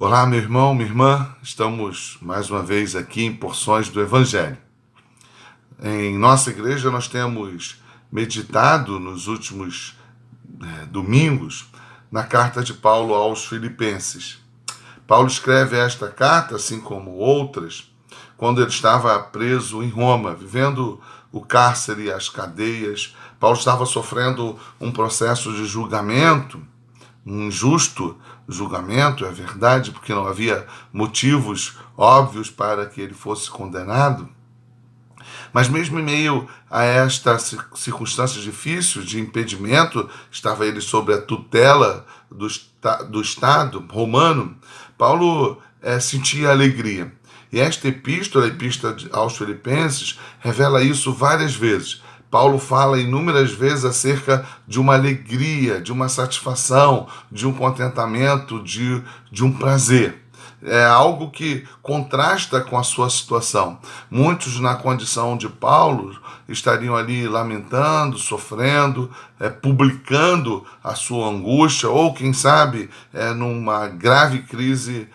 Olá, meu irmão, minha irmã, estamos mais uma vez aqui em Porções do Evangelho. Em nossa igreja nós temos meditado nos últimos domingos na carta de Paulo aos Filipenses. Paulo escreve esta carta, assim como outras, quando ele estava preso em Roma, vivendo o cárcere e as cadeias. Paulo estava sofrendo um processo de julgamento, um injusto julgamento, é verdade, porque não havia motivos óbvios para que ele fosse condenado. Mas mesmo em meio a esta circunstância difícil de impedimento, estava ele sob a tutela do Estado romano, Paulo sentia alegria. E esta epístola, a epístola aos Filipenses, revela isso várias vezes. Paulo fala inúmeras vezes acerca de uma alegria, de uma satisfação, de um contentamento, de um prazer. É algo que contrasta com a sua situação. Muitos, na condição de Paulo, estariam ali lamentando, sofrendo, publicando a sua angústia, ou, quem sabe, numa grave crise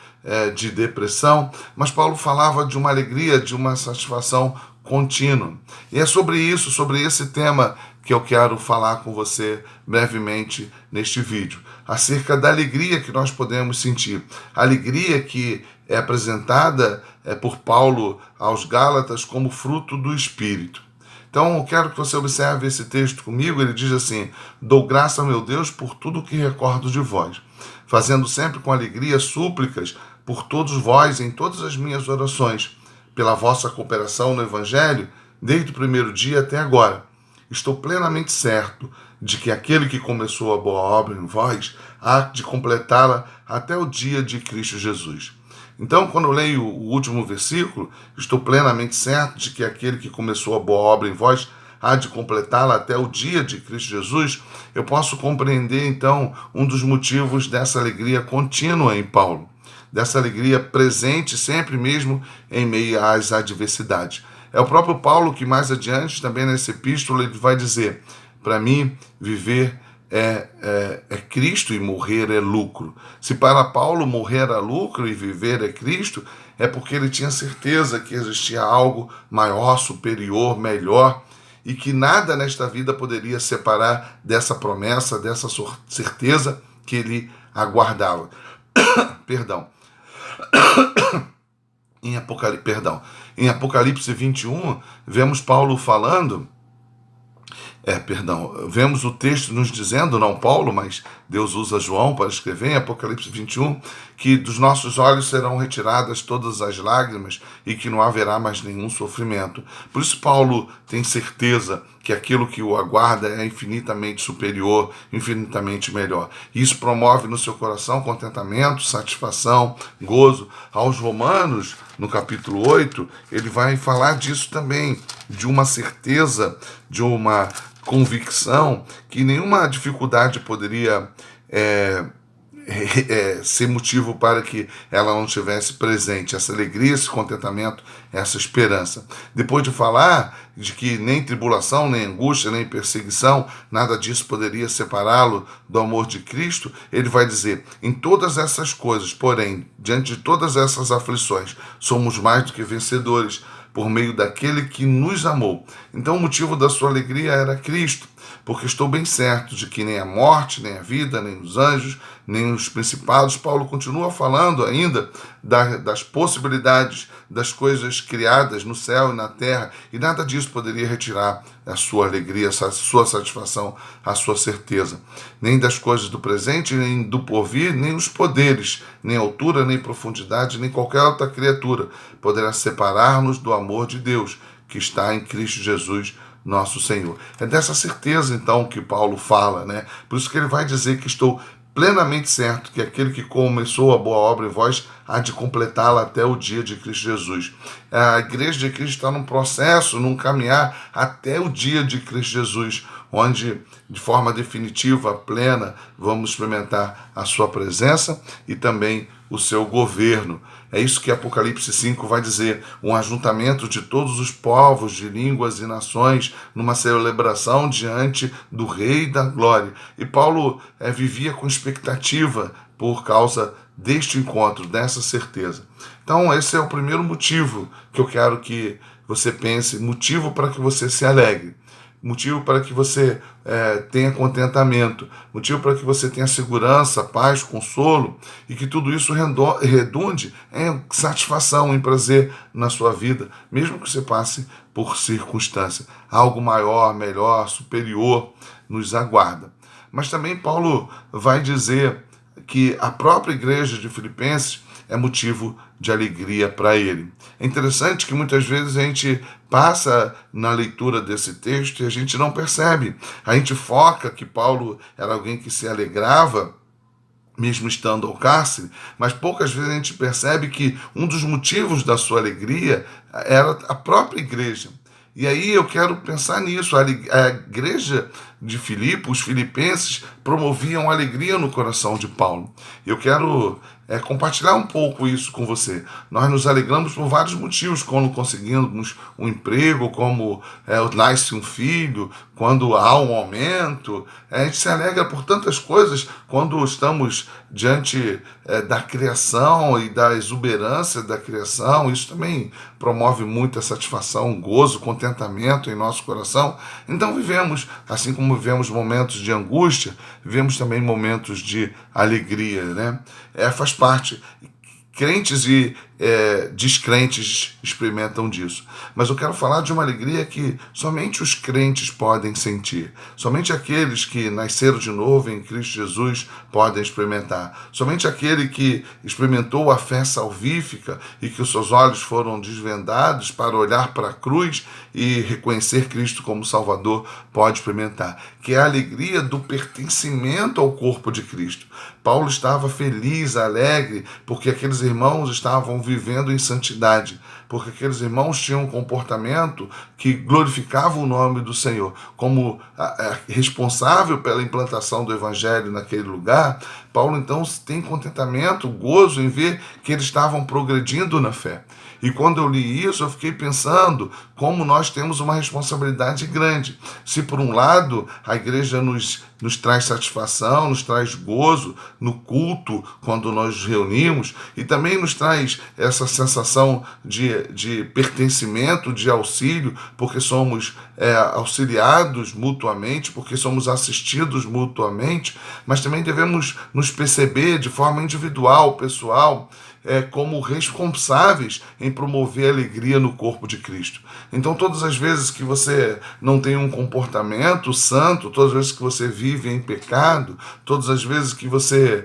de depressão. Mas Paulo falava de uma alegria, de uma satisfação contínua. E é sobre isso, sobre esse tema, que eu quero falar com você brevemente neste vídeo, acerca da alegria que nós podemos sentir, a alegria que é apresentada por Paulo aos Gálatas como fruto do Espírito. Então eu quero que você observe esse texto comigo. Ele diz assim: dou graça a meu Deus por tudo que recordo de vós, fazendo sempre com alegria súplicas por todos vós em todas as minhas orações, pela vossa cooperação no Evangelho, desde o primeiro dia até agora. Estou plenamente certo de que aquele que começou a boa obra em vós há de completá-la até o dia de Cristo Jesus. Então, quando eu leio o último versículo, estou plenamente certo de que aquele que começou a boa obra em vós há de completá-la até o dia de Cristo Jesus, eu posso compreender, então, um dos motivos dessa alegria contínua em Paulo, dessa alegria presente sempre mesmo em meio às adversidades. É o próprio Paulo que mais adiante, também nessa epístola, ele vai dizer: para mim, viver é Cristo e morrer é lucro. Se para Paulo morrer é lucro e viver é Cristo, é porque ele tinha certeza que existia algo maior, superior, melhor, e que nada nesta vida poderia separar dessa promessa, dessa certeza que ele aguardava. Perdão. Em Apocalipse 21, vemos Paulo falando, vemos o texto nos dizendo, não Paulo, mas Deus usa João para escrever em Apocalipse 21, que dos nossos olhos serão retiradas todas as lágrimas e que não haverá mais nenhum sofrimento. Por isso Paulo tem certeza que aquilo que o aguarda é infinitamente superior, infinitamente melhor. E isso promove no seu coração contentamento, satisfação, gozo. Aos Romanos, no capítulo 8, ele vai falar disso também, de uma certeza, de uma convicção que nenhuma dificuldade poderia ser motivo para que ela não estivesse presente, essa alegria, esse contentamento, essa esperança. Depois de falar de que nem tribulação, nem angústia, nem perseguição, nada disso poderia separá-lo do amor de Cristo, ele vai dizer: em todas essas coisas, porém, diante de todas essas aflições, somos mais do que vencedores, por meio daquele que nos amou. Então o motivo da sua alegria era Cristo, porque estou bem certo de que nem a morte, nem a vida, nem os anjos, nem os principados. Paulo continua falando ainda das possibilidades das coisas criadas no céu e na terra, e nada disso poderia retirar a sua alegria, a sua satisfação, a sua certeza. Nem das coisas do presente, nem do porvir, nem os poderes, nem altura, nem profundidade, nem qualquer outra criatura poderá separar-nos do amor de Deus, que está em Cristo Jesus, nosso Senhor. É dessa certeza, então, que Paulo fala, né? Por isso que ele vai dizer que estou plenamente certo que aquele que começou a boa obra em vós há de completá-la até o dia de Cristo Jesus. A igreja de Cristo está num processo, num caminhar até o dia de Cristo Jesus, onde, de forma definitiva, plena, vamos experimentar a sua presença e também o seu governo. É isso que Apocalipse 5 vai dizer: um ajuntamento de todos os povos, de línguas e nações, numa celebração diante do Rei da Glória. E Paulo vivia com expectativa por causa deste encontro, dessa certeza. Então, esse é o primeiro motivo que eu quero que você pense, motivo para que você se alegre, motivo para que você tenha contentamento, motivo para que você tenha segurança, paz, consolo, e que tudo isso redunde em satisfação, em prazer na sua vida, mesmo que você passe por circunstância. Algo maior, melhor, superior nos aguarda. Mas também Paulo vai dizer que a própria igreja de Filipenses é motivo de alegria para ele. É interessante que muitas vezes a gente passa na leitura desse texto e a gente não percebe. A gente foca que Paulo era alguém que se alegrava, mesmo estando ao cárcere, mas poucas vezes a gente percebe que um dos motivos da sua alegria era a própria igreja. E aí eu quero pensar nisso. A igreja de Filipe, os filipenses, promoviam alegria no coração de Paulo. Eu quero compartilhar um pouco isso com você. Nós nos alegramos por vários motivos, quando conseguimos um emprego, como nasce um filho, quando há um aumento. A gente se alegra por tantas coisas quando estamos diante da criação e da exuberância da criação. Isso também promove muita satisfação, gozo, contentamento em nosso coração. Então vivemos, assim como vivemos momentos de angústia, vivemos também momentos de alegria, né? Faz parte. Crentes e descrentes experimentam disso. Mas eu quero falar de uma alegria que somente os crentes podem sentir. Somente aqueles que nasceram de novo em Cristo Jesus podem experimentar. Somente aquele que experimentou a fé salvífica e que os seus olhos foram desvendados para olhar para a cruz e reconhecer Cristo como Salvador pode experimentar. Que é a alegria do pertencimento ao corpo de Cristo. Paulo estava feliz, alegre, porque aqueles irmãos estavam vivendo em santidade, porque aqueles irmãos tinham um comportamento que glorificava o nome do Senhor. Como responsável pela implantação do evangelho naquele lugar, Paulo então tem contentamento, gozo em ver que eles estavam progredindo na fé. E quando eu li isso, eu fiquei pensando como nós temos uma responsabilidade grande. Se por um lado a igreja nos traz satisfação, nos traz gozo no culto quando nós nos reunimos, e também nos traz essa sensação de pertencimento, de auxílio, porque somos auxiliados mutuamente, porque somos assistidos mutuamente, mas também devemos nos perceber de forma individual, pessoal, como responsáveis em promover a alegria no corpo de Cristo. Então, todas as vezes que você não tem um comportamento santo, todas as vezes que você vive em pecado, todas as vezes que você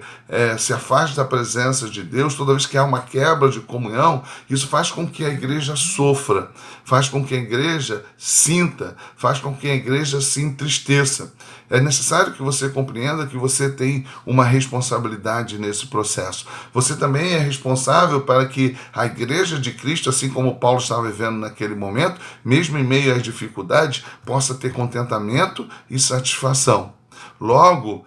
se afasta da presença de Deus, toda vez que há uma quebra de comunhão, isso faz com que a igreja sofra, faz com que a igreja sinta, faz com que a igreja se entristeça. É necessário que você compreenda que você tem uma responsabilidade nesse processo. Você também é responsável para que a igreja de Cristo, assim como Paulo estava vivendo naquele momento, mesmo em meio às dificuldades, possa ter contentamento e satisfação. Logo,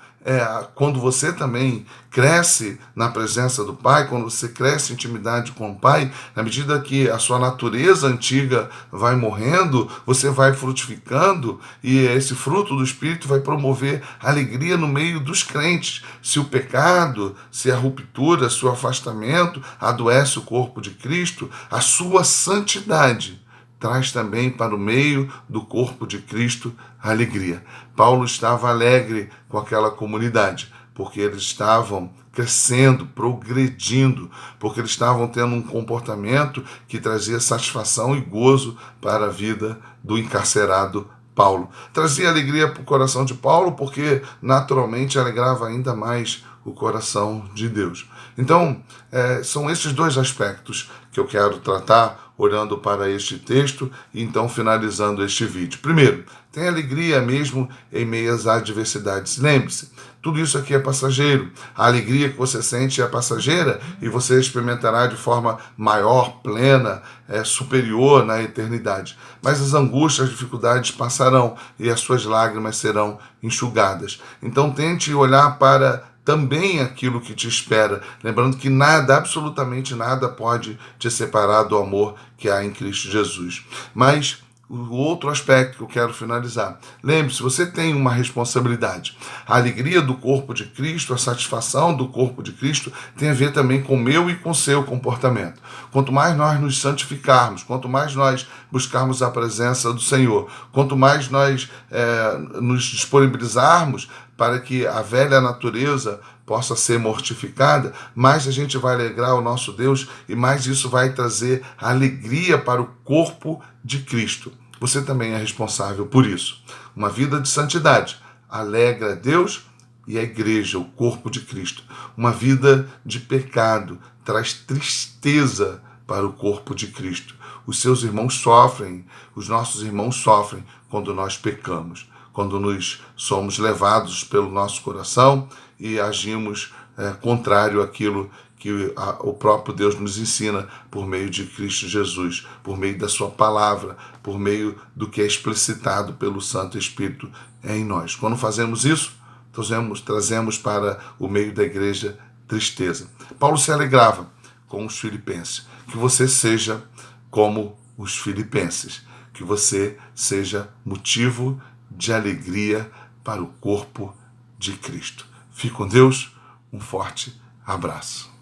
quando você também cresce na presença do Pai, quando você cresce em intimidade com o Pai, na medida que a sua natureza antiga vai morrendo, você vai frutificando e esse fruto do Espírito vai promover alegria no meio dos crentes. Se o pecado, se a ruptura, se o afastamento adoece o corpo de Cristo, a sua santidade traz também para o meio do corpo de Cristo a alegria. Paulo estava alegre com aquela comunidade, porque eles estavam crescendo, progredindo, porque eles estavam tendo um comportamento que trazia satisfação e gozo para a vida do encarcerado Paulo. Trazia alegria para o coração de Paulo, porque naturalmente alegrava ainda mais o coração de Deus. Então, são esses dois aspectos que eu quero tratar olhando para este texto e então finalizando este vídeo. Primeiro, tem alegria mesmo em meio às adversidades. Lembre-se, tudo isso aqui é passageiro. A alegria que você sente é passageira e você experimentará de forma maior, plena, superior na eternidade. Mas as angústias, as dificuldades passarão e as suas lágrimas serão enxugadas. Então tente olhar para também aquilo que te espera, lembrando que nada, absolutamente nada, pode te separar do amor que há em Cristo Jesus. Mas o outro aspecto que eu quero finalizar. Lembre-se, você tem uma responsabilidade. A alegria do corpo de Cristo, a satisfação do corpo de Cristo tem a ver também com o meu e com o seu comportamento. Quanto mais nós nos santificarmos, quanto mais nós buscarmos a presença do Senhor, quanto mais nós nos disponibilizarmos para que a velha natureza possa ser mortificada, mais a gente vai alegrar o nosso Deus e mais isso vai trazer alegria para o corpo de Cristo. Você também é responsável por isso. Uma vida de santidade alegra a Deus e a igreja, o corpo de Cristo. Uma vida de pecado traz tristeza para o corpo de Cristo. Os seus irmãos sofrem, os nossos irmãos sofrem quando nós pecamos, quando nós somos levados pelo nosso coração e agimos contrário àquilo que o próprio Deus nos ensina por meio de Cristo Jesus, por meio da sua palavra, por meio do que é explicitado pelo Santo Espírito em nós. Quando fazemos isso, trazemos para o meio da igreja tristeza. Paulo se alegrava com os filipenses. Que você seja como os filipenses, que você seja motivo de alegria para o corpo de Cristo. Fique com Deus, um forte abraço.